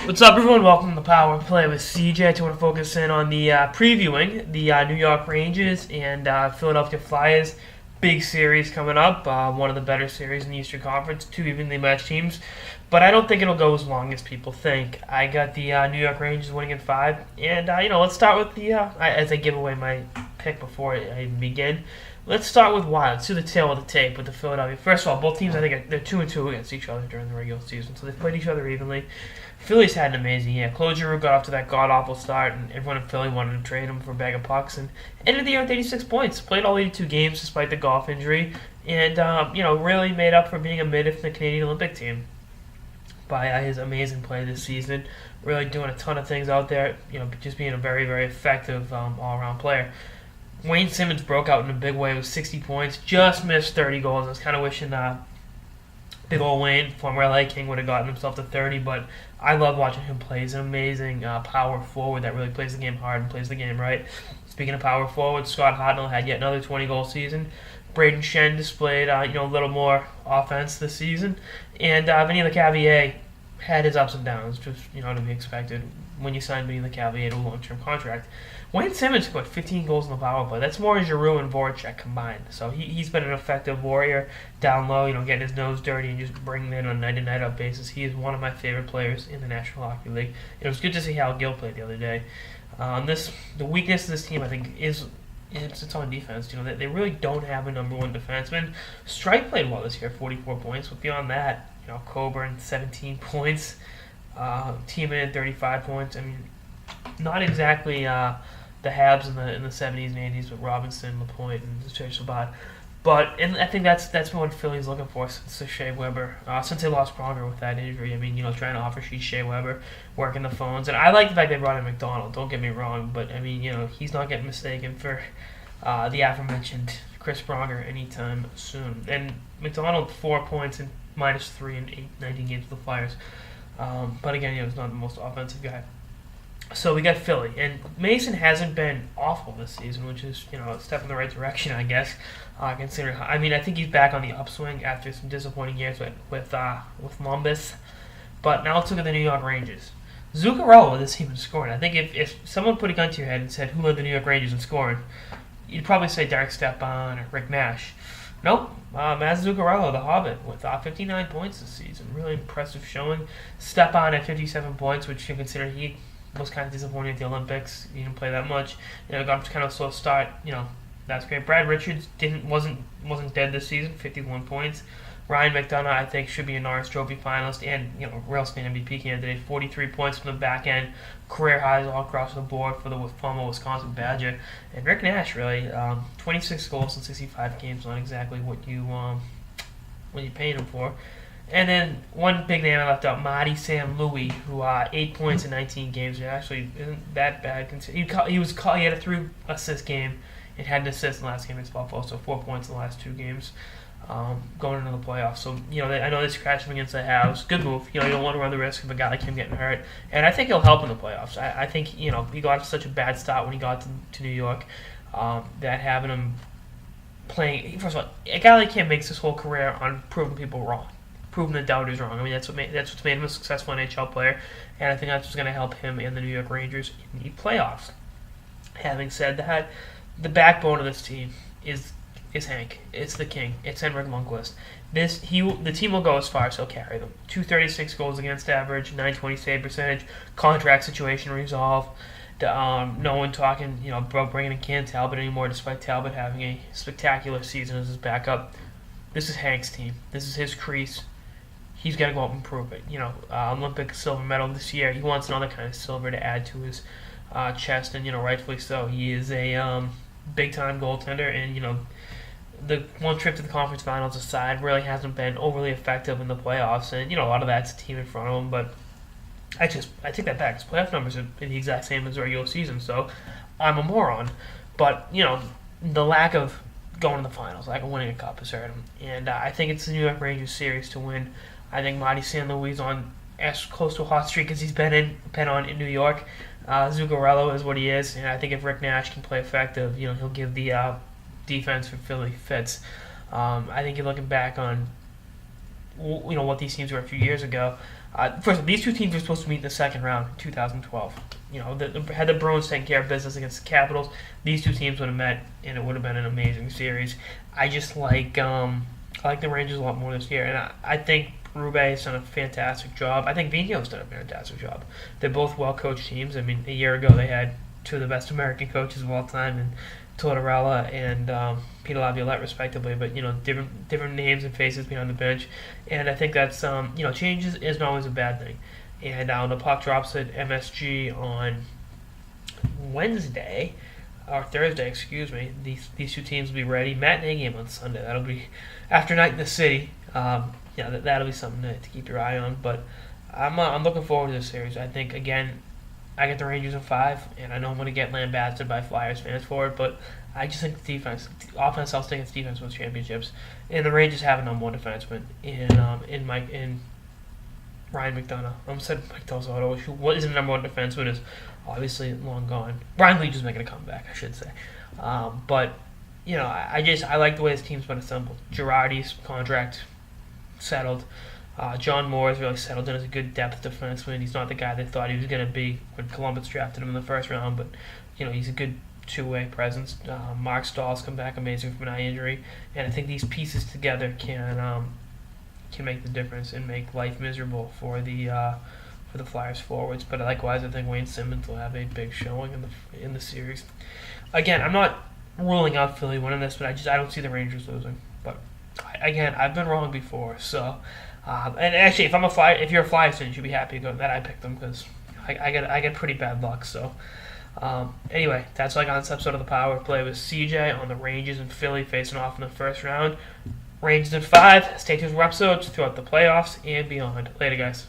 What's up, everyone? Welcome to the Power Play with CJ. I want to focus in on the previewing the New York Rangers and Philadelphia Flyers. Big series coming up. One of the better series in the Eastern Conference. Two evenly matched teams, but I don't think it'll go as long as people think. I got the New York Rangers winning in 5, and let's start with the as I give away my pick before I begin. Let's start with why. Let's do the tail of the tape with the Philadelphia. First of all, both teams, I think, they're 2-2 against each other during the regular season, so they've played each other evenly. Philly's had an amazing year. Claude Giroux got off to that god-awful start, and everyone in Philly wanted to trade him for a bag of pucks, and ended the year with 86 points. Played all 82 games despite the golf injury, and really made up for being a mid in the Canadian Olympic team by his amazing play this season. Really doing a ton of things out there, just being a very, very effective all-around player. Wayne Simmons broke out in a big way with 60 points, just missed 30 goals. I was kind of wishing big old Wayne, former LA King, would have gotten himself to 30, but I love watching him play. He's an amazing power forward that really plays the game hard and plays the game right. Speaking of power forward, Scott Hartnell had yet another 20-goal season. Braden Shen displayed a little more offense this season, and Vinny Lecavalier had his ups and downs, just to be expected when you sign Vinny Lecavalier to a long-term contract. Wayne Simmons scored 15 goals in the power play. That's more Giroux and Voracek combined. So he's been an effective warrior down low, getting his nose dirty and just bringing it in on a night-in, night-out basis. He is one of my favorite players in the National Hockey League. It was good to see Hal Gill play the other day. The weakness of this team, I think, is it's on defense. They really don't have a number one defenseman. Strike played well this year, 44 points. But beyond that, Coburn, 17 points. Tiemann, 35 points. I mean, not exactly the Habs in the 70s and 80s with Robinson, Lapointe, and Sabat. And I think that's what Philly's looking for since Shea Weber. Since they lost Pronger with that injury. I mean, trying to offer sheet Shea Weber, working the phones. And I like the fact they brought in McDonald, don't get me wrong. But, I mean, he's not getting mistaken for the aforementioned Chris Pronger anytime soon. And McDonald, 4 points and -3 in 19 games with the Flyers. But again, he's not the most offensive guy. So we got Philly, and Mason hasn't been awful this season, which is a step in the right direction, I guess. Considering, I think he's back on the upswing after some disappointing years with Lumbus. But now let's look at the New York Rangers. Zuccarello led this team in scoring. I think if someone put a gun to your head and said who led the New York Rangers in scoring, you'd probably say Derek Stepan or Rick Nash. Nope, Maz Zuccarello, the Hobbit, with 59 points this season. Really impressive showing. Stepan at 57 points, which you consider he was kind of disappointing at the Olympics. He didn't play that much. Got kind of a slow start. That's great. Brad Richards wasn't dead this season. 51 points. Ryan McDonough, I think, should be a Norris Trophy finalist and Rail Span MVP candidate. 43 points from the back end. Career highs all across the board for the former Wisconsin Badger. And Rick Nash, really, 26 goals in 65 games. Not exactly what you paid him for. And then one big name I left out, Marty Sam Louis, who 8 points in 19 games. It actually isn't that bad. He had a 3-assist game and had an assist in the last game against Buffalo, so 4 points in the last 2 games going into the playoffs. So I know they scratched him against the Habs. Good move. You don't want to run the risk of a guy like him getting hurt, and I think he'll help in the playoffs. I think he got such a bad start when he got to New York that having him playing. First of all, a guy like him makes his whole career on proving people wrong. Proving the doubters wrong. I mean, that's what's made him a successful NHL player, and I think that's what's going to help him and the New York Rangers in the playoffs. Having said that, the backbone of this team is Hank. It's the king. It's Henrik Lundqvist. The team will go as far as he'll carry them. 236 goals against average, 920 save percentage, contract situation resolved. No one talking about bringing in Cam Talbot anymore, despite Talbot having a spectacular season as his backup. This is Hank's team. This is his crease. He's got to go out and prove it. Olympic silver medal this year. He wants another kind of silver to add to his chest, and rightfully so. He is a big-time goaltender, and the one trip to the conference finals aside, really hasn't been overly effective in the playoffs, and a lot of that's a team in front of him. But I take that back. His playoff numbers are the exact same as the regular season, so I'm a moron. But the lack of going to the finals, lack of winning a cup has hurt him, and I think it's the New York Rangers series to win. I think Marty St. Louis on as close to a hot streak as he's been on in New York. Zuccarello is what he is, and I think if Rick Nash can play effective, he'll give the defense for Philly fits. I think you're looking back on what these teams were a few years ago. First of all, these two teams were supposed to meet in the second round in 2012. Had the Bruins taken care of business against the Capitals, these two teams would have met, and it would have been an amazing series. I just I like the Rangers a lot more this year, and I think Rube has done a fantastic job. I think Vigneault's done a fantastic job. They're both well-coached teams. I mean, a year ago they had two of the best American coaches of all time, and Tortorella and Peter Laviolette, respectively. But different names and faces behind the bench, and I think that's change isn't always a bad thing. And the puck drops at MSG on Wednesday or Thursday, excuse me. These two teams will be ready. Matinee game on Sunday. That'll be after night in the city. That'll be something to keep your eye on. But I'm looking forward to this series. I think again, I get the Rangers in 5, and I know I'm going to get lambasted by Flyers fans for it, but I just think the offense, I'll stick its defense wins championships, and the Rangers have a number one defenseman in Ryan McDonough. I almost said Mike Del Zotto, who isn't the number one defenseman, is obviously long gone. Brian Leetch is making a comeback, I should say. But I like the way this team's been assembled. Girardi's contract settled. John Moore is really settled in as a good depth defenseman. He's not the guy they thought he was going to be when Columbus drafted him in the first round, but he's a good two-way presence. Mark Stahl's come back amazing from an eye injury, and I think these pieces together can make the difference and make life miserable for the Flyers forwards. But likewise, I think Wayne Simmons will have a big showing in the series. Again, I'm not ruling out Philly winning this, but I don't see the Rangers losing. But again, I've been wrong before, so. And actually, if you're a Flyers fan, you should be happy that I picked them because I get pretty bad luck. So anyway, that's all I got on this episode of the Power Play with CJ on the Rangers and Philly facing off in the first round. Rangers in 5. Stay tuned for episodes throughout the playoffs and beyond. Later, guys.